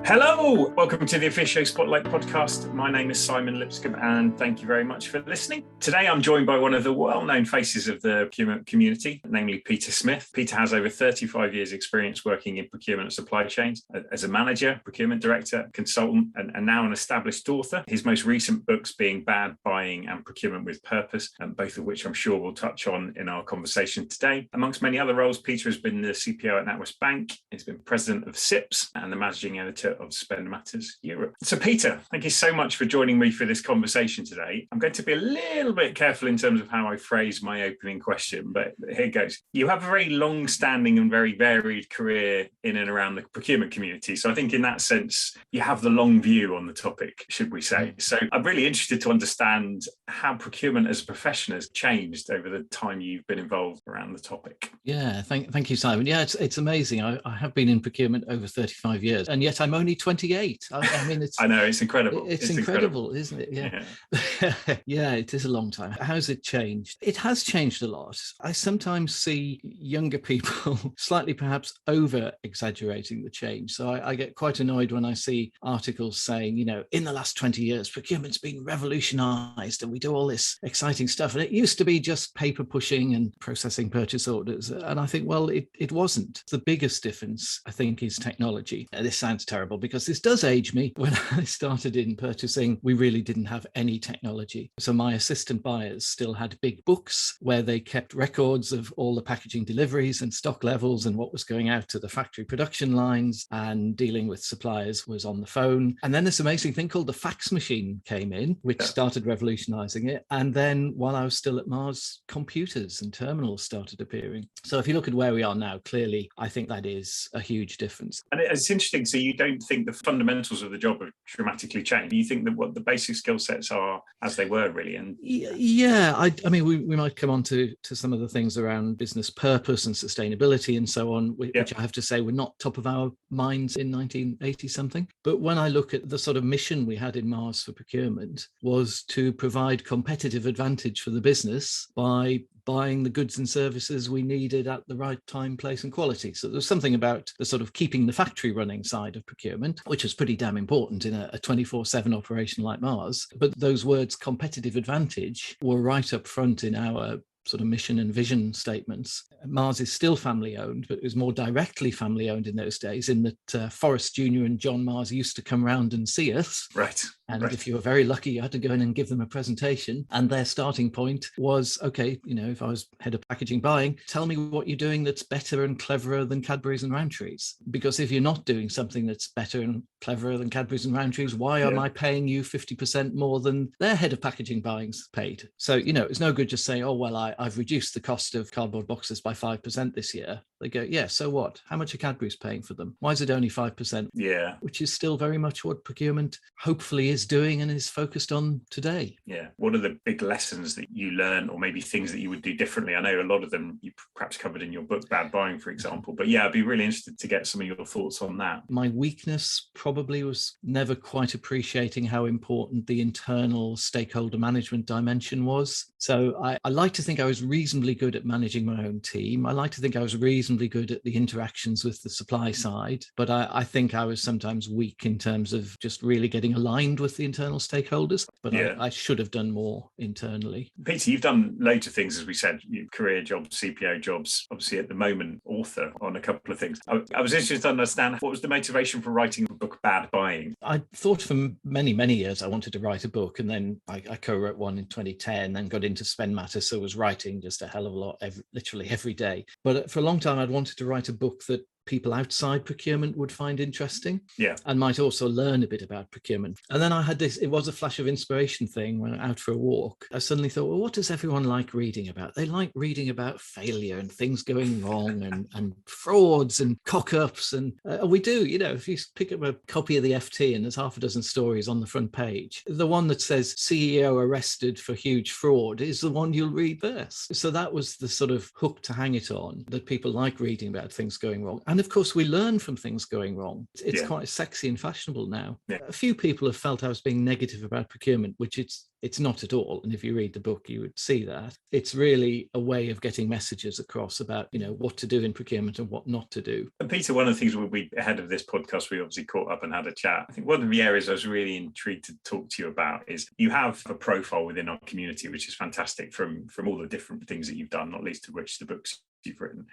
Hello, welcome to the Officio Spotlight podcast. My name is Simon Lipscomb and thank you very much for listening. Today I'm joined by one of the well-known faces of the procurement community, namely Peter Smith. Peter has over 35 years experience working in procurement and supply chains as a manager, procurement director, consultant, and now an established author. His most recent books being Bad Buying and Procurement With Purpose, and both of which I'm sure we'll touch on in our conversation today. Amongst many other roles, Peter has been the CPO at NatWest Bank. He's been president of SIPS and the managing editor of Spend Matters Europe. So Peter, thank you so much for joining me for this conversation today. I'm going to be a little bit careful in terms of how I phrase my opening question, but here goes. You have a very long-standing and very varied career in and around the procurement community. So I think in that sense, you have the long view on the topic, should we say. So I'm really interested to understand how procurement as a profession has changed over the time you've been involved around the topic. Yeah, thank you, Simon. Yeah, it's amazing. I have been in procurement over 35 years, and yet I'm only 28. I mean, I know, it's incredible. It's incredible, isn't it? Yeah. Yeah, it is a long time. How's it changed? It has changed a lot. I sometimes see younger people slightly perhaps over exaggerating the change. So I get quite annoyed when I see articles saying, in the last 20 years, procurement's been revolutionized and we do all this exciting stuff. And it used to be just paper pushing and processing purchase orders. And I think, well, it wasn't. The biggest difference, I think, is technology. This sounds terrible because this does age me. When I started in purchasing, we really didn't have any technology. So my assistant buyers still had big books where they kept records of all the packaging deliveries and stock levels and what was going out to the factory production lines, and dealing with suppliers was on the phone. And then this amazing thing called the fax machine came in, which started revolutionizing it. And then while I was still at Mars, computers and terminals started appearing. So if you look at where we are now, clearly, I think that is a huge difference. And it's interesting. So you don't think the fundamentals of the job have dramatically changed? You think that what the basic skill sets are as they were, really? And yeah, I mean, we might come on to some of the things around business purpose and sustainability and so on, which I have to say were not top of our minds in 1980 something. But when I look at the sort of mission we had in Mars for procurement, was to provide competitive advantage for the business by buying the goods and services we needed at the right time, place and quality. So there's something about the sort of keeping the factory running side of procurement, which is pretty damn important in a 24/7 operation like Mars. But those words competitive advantage were right up front in our sort of mission and vision statements. Mars is still family owned, but it was more directly family owned in those days, in that Forrest Jr. and John Mars used to come round and see us. Right. And if you were very lucky, you had to go in and give them a presentation. And their starting point was, okay, if I was head of packaging buying, tell me what you're doing that's better and cleverer than Cadbury's and Rowntree's. Because if you're not doing something that's better and cleverer than Cadbury's and Rowntree's, why am I paying you 50% more than their head of packaging buying's paid? So, it's no good just saying, oh, well, I've reduced the cost of cardboard boxes by 5% this year. They go, yeah, so what? How much are Cadbury's paying for them? Why is it only 5%? Yeah. Which is still very much what procurement hopefully is doing and is focused on today. Yeah. What are the big lessons that you learn, or maybe things that you would do differently? I know a lot of them you perhaps covered in your book, Bad Buying, for example. But yeah, I'd be really interested to get some of your thoughts on that. My weakness probably was never quite appreciating how important the internal stakeholder management dimension was. So I like to think I was reasonably good at managing my own team. I like to think I was reasonably good at the interactions with the supply side, but I think I was sometimes weak in terms of just really getting aligned with the internal stakeholders, but I should have done more internally. Peter, you've done loads of things, as we said, career jobs, CPO jobs, obviously at the moment, author on a couple of things. I was interested to understand, what was the motivation for writing the book Bad Buying? I thought for many, many years I wanted to write a book, and then I co-wrote one in 2010, then got into Spend Matters, so was writing just a hell of a lot, literally every day. But for a long time I'd wanted to write a book that people outside procurement would find interesting and might also learn a bit about procurement. And then I had this, it was a flash of inspiration thing when out for a walk. I suddenly thought, well, what does everyone like reading about? They like reading about failure and things going wrong and frauds and cock-ups. And we do, if you pick up a copy of the FT and there's half a dozen stories on the front page, the one that says CEO arrested for huge fraud is the one you'll read first. So that was the sort of hook to hang it on, that people like reading about things going wrong. And And of course, we learn from things going wrong. It's Yeah. quite sexy and fashionable now. Yeah. A few people have felt I was being negative about procurement, which it's not at all. And if you read the book, you would see that. It's really a way of getting messages across about, what to do in procurement and what not to do. And Peter, one of the things we ahead of this podcast, we obviously caught up and had a chat. I think one of the areas I was really intrigued to talk to you about is you have a profile within our community, which is fantastic from all the different things that you've done, not least of which the books you've written.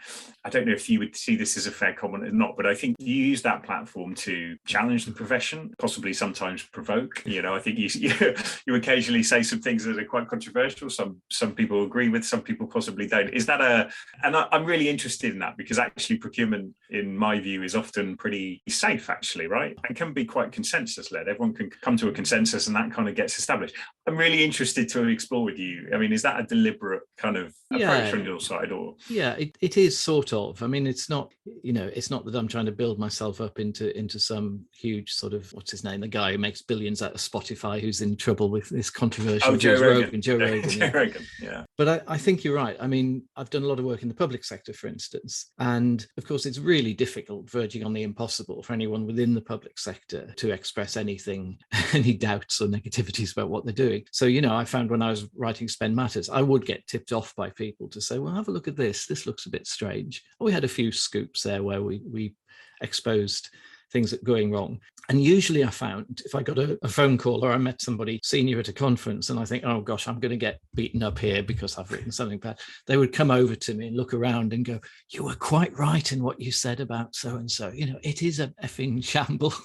I don't know if you would see this as a fair comment or not, but I think you use that platform to challenge the profession, possibly sometimes provoke. I think you occasionally say some things that are quite controversial. Some people agree with, some people possibly don't. Is that and I'm really interested in that, because actually procurement, in my view, is often pretty safe, actually, right? And can be quite consensus-led. Everyone can come to a consensus and that kind of gets established. I'm really interested to explore with you. I mean, is that a deliberate kind of approach on your side, or? Yeah, it is sort of. I mean, it's not that I'm trying to build myself up into some huge sort of, what's his name, the guy who makes billions out of Spotify, who's in trouble with this controversial Joe Rogan. Joe Rogan. Joe Rogan, yeah. But I think you're right. I mean, I've done a lot of work in the public sector, for instance, and of course it's really difficult, verging on the impossible, for anyone within the public sector to express anything, any doubts or negativities about what they're doing. So, I found when I was writing Spend Matters, I would get tipped off by people to say, well, have a look at this. This looks a bit strange. We had a few scoops there where we exposed things that going wrong. And usually I found if I got a phone call or I met somebody senior at a conference and I think, oh gosh, I'm going to get beaten up here because I've written something bad, they would come over to me and look around and go, you were quite right in what you said about so-and-so. It is a effing shambles.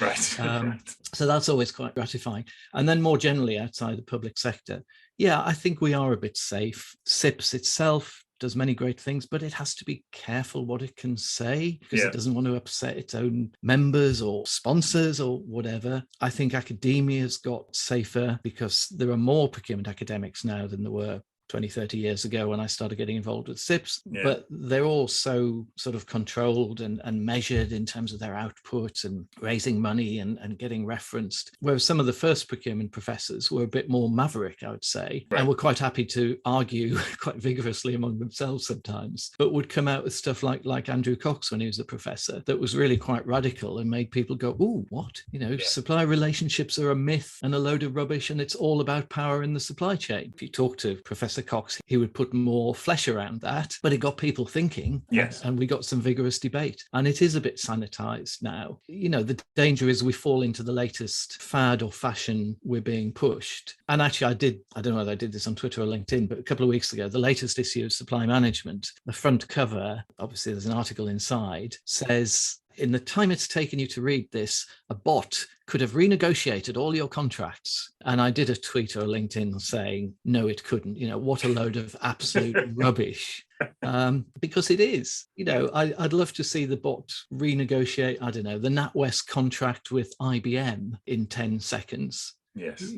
Right. Right. So that's always quite gratifying. And then more generally outside the public sector, I think we are a bit safe. SIPS itself does many great things, but it has to be careful what it can say, because it doesn't want to upset its own members or sponsors or whatever. I think academia's got safer because there are more procurement academics now than there were 20, 30 years ago when I started getting involved with SIPs, but they're all so sort of controlled and measured in terms of their output and raising money and getting referenced. Whereas some of the first procurement professors were a bit more maverick, I would say, and were quite happy to argue quite vigorously among themselves sometimes, but would come out with stuff like Andrew Cox when he was a professor that was really quite radical and made people go, oh, what? Supply relationships are a myth and a load of rubbish, and it's all about power in the supply chain. If you talk to Professor Cox, he would put more flesh around that, but it got people thinking. And we got some vigorous debate, and it is a bit sanitized now. The danger is we fall into the latest fad or fashion we're being pushed. And actually I don't know whether I did this on Twitter or LinkedIn, but a couple of weeks ago, the latest issue of Supply Management, the front cover, obviously there's an article inside, says, in the time it's taken you to read this, a bot could have renegotiated all your contracts. And I did a tweet or a LinkedIn saying, no, it couldn't. What a load of absolute rubbish. Because it is. I'd love to see the bot renegotiate, I don't know, the NatWest contract with IBM in 10 seconds. Yes.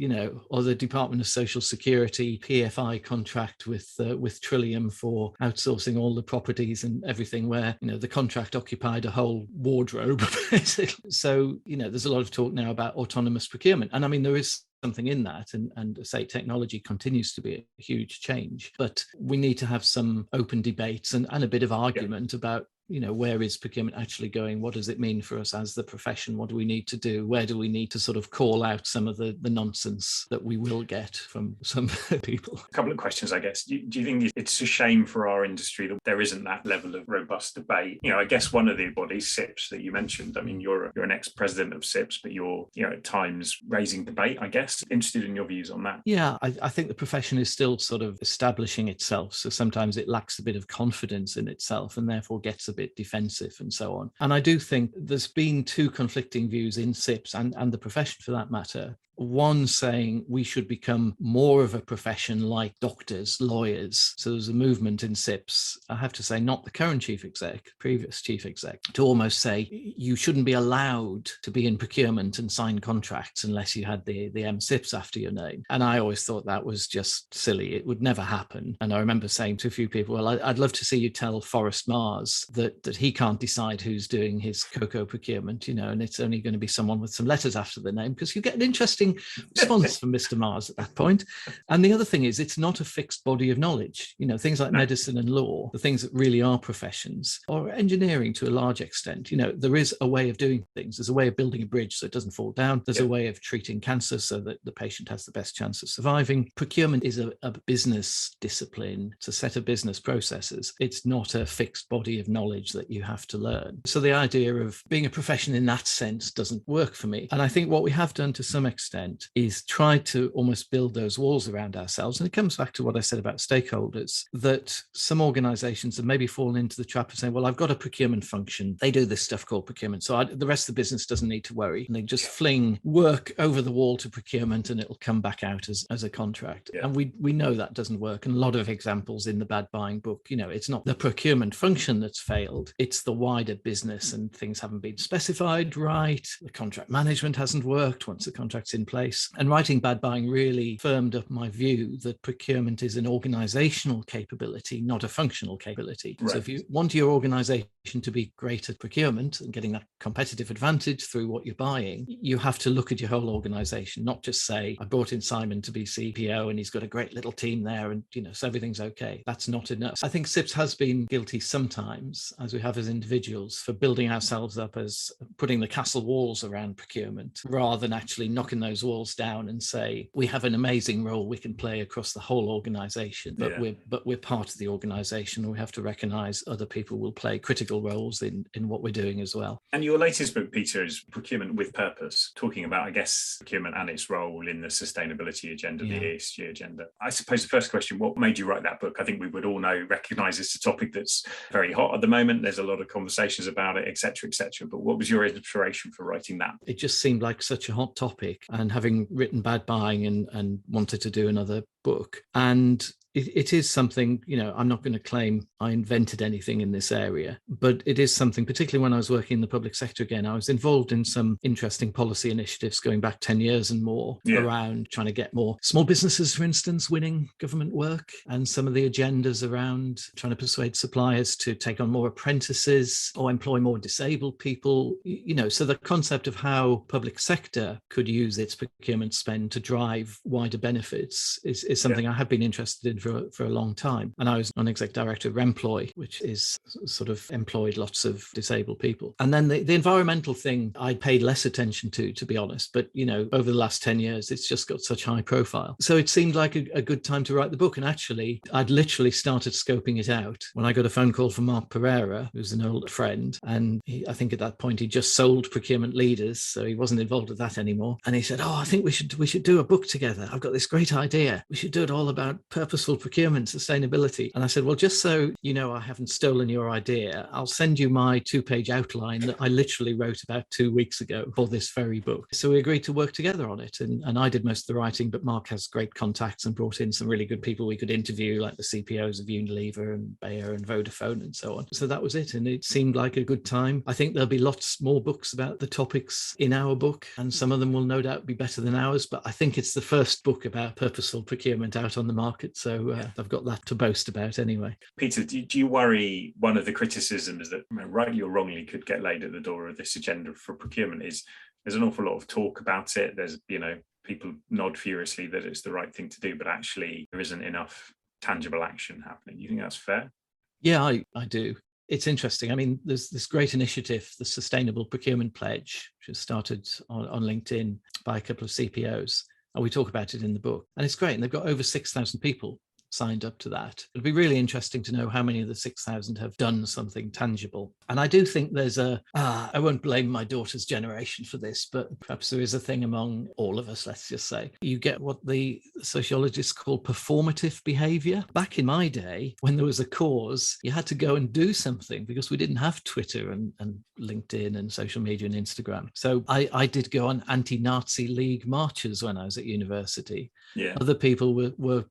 Or the Department of Social Security PFI contract with Trillium for outsourcing all the properties and everything, where the contract occupied a whole wardrobe basically. So there's a lot of talk now about autonomous procurement, and I mean there is something in that, and say technology continues to be a huge change, but we need to have some open debates and a bit of argument about where is procurement actually going? What does it mean for us as the profession? What do we need to do? Where do we need to sort of call out some of the nonsense that we will get from some people? A couple of questions, I guess. Do you think it's a shame for our industry that there isn't that level of robust debate? I guess one of the bodies, SIPS, that you mentioned, I mean, you're an ex-president of SIPS, but you're, at times raising debate, I guess. Interested in your views on that. Yeah, I think the profession is still sort of establishing itself. So sometimes it lacks a bit of confidence in itself and therefore gets a bit defensive and so on. And I do think there's been two conflicting views in SIPS and the profession for that matter. One saying we should become more of a profession like doctors, lawyers. So there's a movement in SIPS, I have to say, not the current chief exec, previous chief exec, to almost say you shouldn't be allowed to be in procurement and sign contracts unless you had the MSIPS after your name. And I always thought that was just silly. It would never happen. And I remember saying to a few people, well, I'd love to see you tell Forrest Mars that he can't decide who's doing his cocoa procurement, and it's only going to be someone with some letters after the name, because you get an interesting expecting response from Mr. Mars at that point. And the other thing is, it's not a fixed body of knowledge. You know, things like medicine and law, the things that really are professions, or engineering to a large extent. You know, there is a way of doing things. There's a way of building a bridge so it doesn't fall down. There's a way of treating cancer so that the patient has the best chance of surviving. Procurement is a business discipline. It's a set of business processes. It's not a fixed body of knowledge that you have to learn. So the idea of being a profession in that sense doesn't work for me. And I think what we have done to some extent is try to almost build those walls around ourselves. And it comes back to what I said about stakeholders, that some organizations have maybe fallen into the trap of saying, well, I've got a procurement function. They do this stuff called procurement. So the rest of the business doesn't need to worry. And they just fling work over the wall to procurement and it'll come back out as a contract. Yeah. And we know that doesn't work. And a lot of examples in the Bad Buying book, you know, it's not the procurement function that's failed. It's the wider business and things haven't been specified right. The contract management hasn't worked once the contract's in place. And writing Bad Buying really firmed up my view that procurement is an organizational capability, not a functional capability. Right. So if you want your organization to be great at procurement and getting that competitive advantage through what you're buying, you have to look at your whole organization, not just say, I brought in Simon to be CPO and he's got a great little team there and, you know, so everything's okay. That's not enough. I think SIPS has been guilty sometimes, as we have as individuals, for building ourselves up as putting the castle walls around procurement rather than actually knocking those walls down and say, we have an amazing role we can play across the whole organization, but we're part of the organization and we have to recognize other people will play critical roles in what we're doing as well. And your latest book, Peter, is Procurement with Purpose, talking about, I guess, procurement and its role in the sustainability agenda, the ESG agenda. I suppose the first question, what made you write that book? I think we would all recognize it's a topic that's very hot at the moment. There's a lot of conversations about it, et cetera, et cetera. But what was your inspiration for writing that? It just seemed like such a hot topic, and having written Bad Buying and wanted to do another book. And it is something, you know, I'm not going to claim I invented anything in this area, but it is something, particularly when I was working in the public sector again, I was involved in some interesting policy initiatives going back 10 years and more around trying to get more small businesses, for instance, winning government work, and some of the agendas around trying to persuade suppliers to take on more apprentices or employ more disabled people, you know, so the concept of how public sector could use its procurement spend to drive wider benefits is something I have been interested in for a long time. And I was non-exec director of Employ, which is sort of employed lots of disabled people. And then the environmental thing I paid less attention to be honest. But, you know, over the last 10 years, it's just got such high profile. So it seemed like a good time to write the book. And actually, I'd literally started scoping it out when I got a phone call from Mark Pereira, who's an old friend. And I think at that point, he just sold Procurement Leaders. So he wasn't involved with that anymore. And he said, oh, I think we should do a book together. I've got this great idea. We should do it all about purposeful procurement, sustainability. And I said, well, just so you know, I haven't stolen your idea, I'll send you my 2-page outline that I literally wrote about 2 weeks ago for this very book. So we agreed to work together on it. And I did most of the writing, but Mark has great contacts and brought in some really good people we could interview, like the CPOs of Unilever and Bayer and Vodafone and so on. So that was it. And it seemed like a good time. I think there'll be lots more books about the topics in our book, and some of them will no doubt be better than ours. But I think it's the first book about purposeful procurement out on the market. So I've got that to boast about anyway. Peter, do you worry one of the criticisms that, rightly or wrongly, could get laid at the door of this agenda for procurement is there's an awful lot of talk about it. There's, you know, people nod furiously that it's the right thing to do, but actually there isn't enough tangible action happening. You think that's fair? Yeah, I do. It's interesting. I mean, there's this great initiative, the Sustainable Procurement Pledge, which was started on LinkedIn by a couple of CPOs. And we talk about it in the book. And it's great. And they've got over 6,000 people signed up to that. It'll be really interesting to know how many of the 6,000 have done something tangible. And I do think there's I won't blame my daughter's generation for this, but perhaps there is a thing among all of us, let's just say. You get what the sociologists call performative behavior. Back in my day, when there was a cause, you had to go and do something because we didn't have Twitter and LinkedIn and social media and Instagram. So I did go on anti-Nazi League marches when I was at university. Yeah. Other people were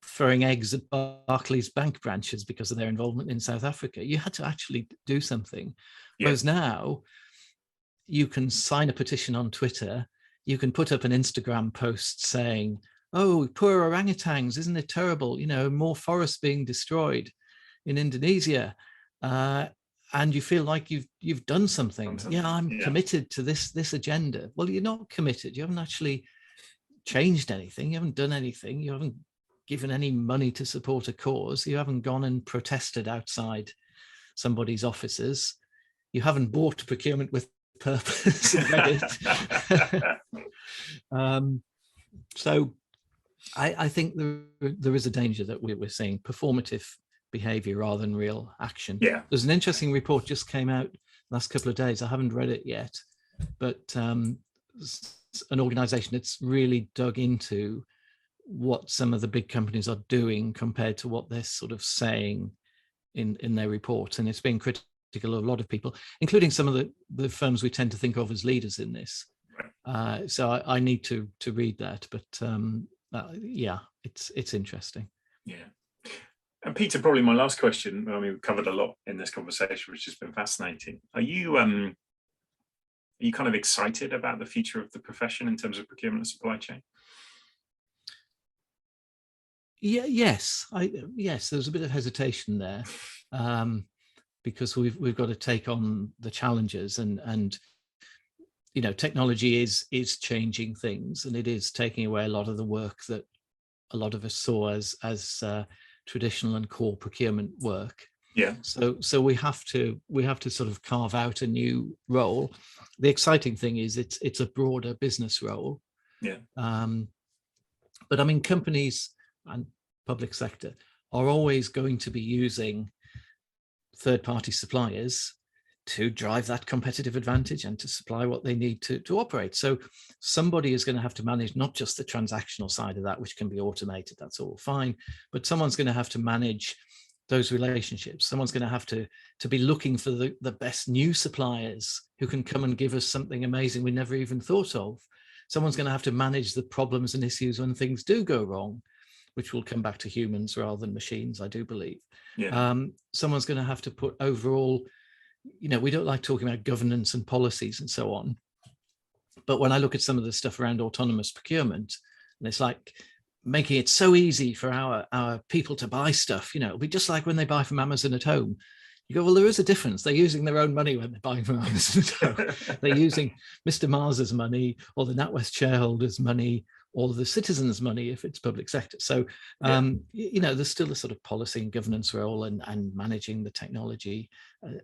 throwing eggs at Barclays bank branches because of their involvement in South Africa. You had to actually do something. Yeah. Whereas now you can sign a petition on Twitter, you can put up an Instagram post saying, oh, poor orangutans, isn't it terrible? You know, more forests being destroyed in Indonesia. and you feel like you've done something. Yeah, I'm committed to this agenda. Well, you're not committed. You haven't actually changed anything. You haven't done anything. You haven't given any money to support a cause. You haven't gone and protested outside somebody's offices. You haven't bought Procurement with Purpose and read it. So I think there is a danger that we're seeing performative behavior rather than real action. Yeah. There's an interesting report just came out last couple of days. I haven't read it yet, but an organization that's really dug into what some of the big companies are doing compared to what they're sort of saying in their report. And it's been critical of a lot of people, including some of the firms we tend to think of as leaders in this. So I need to read that, but yeah, it's interesting. Yeah. And Peter, probably my last question. I mean, we've covered a lot in this conversation, which has been fascinating. Are you kind of excited about the future of the profession in terms of procurement and supply chain? Yeah, yes. There's a bit of hesitation there, because we've got to take on the challenges, and technology is changing things, and it is taking away a lot of the work that a lot of us saw as traditional and core procurement work. Yeah. So we have to sort of carve out a new role. The exciting thing is it's a broader business role. Yeah. But I mean, companies and public sector are always going to be using third-party suppliers to drive that competitive advantage and to supply what they need to operate. So somebody is going to have to manage not just the transactional side of that, which can be automated, that's all fine, but someone's going to have to manage those relationships. Someone's going to have to be looking for the best new suppliers who can come and give us something amazing we never even thought of. Someone's going to have to manage the problems and issues when things do go wrong, which will come back to humans rather than machines, I do believe. Yeah. Someone's going to have to put overall, we don't like talking about governance and policies and so on. But when I look at some of the stuff around autonomous procurement, and it's like making it so easy for our people to buy stuff, it'll be just like when they buy from Amazon at home. You go, well, there is a difference. They're using their own money when they're buying from Amazon at home. They're using Mr. Mars's money or the NatWest shareholders' money or the citizens' money if it's public sector. So, there's still a sort of policy and governance role and managing the technology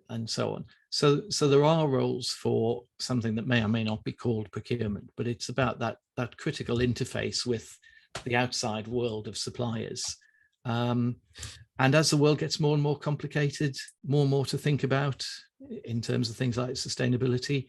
and so on. So there are roles for something that may or may not be called procurement, but it's about that critical interface with the outside world of suppliers. And as the world gets more and more complicated, more and more to think about in terms of things like sustainability,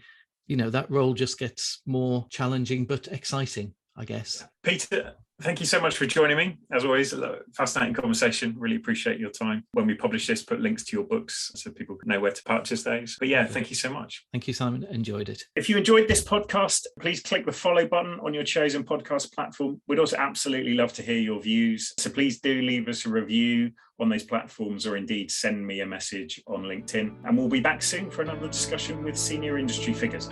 that role just gets more challenging but exciting, I guess. Peter, thank you so much for joining me. As always, a fascinating conversation. Really appreciate your time. When we publish this, put links to your books so people can know where to purchase those. But yeah, thank you so much. Thank you, Simon. Enjoyed it. If you enjoyed this podcast, please click the follow button on your chosen podcast platform. We'd also absolutely love to hear your views. So please do leave us a review on those platforms, or indeed send me a message on LinkedIn. And we'll be back soon for another discussion with senior industry figures.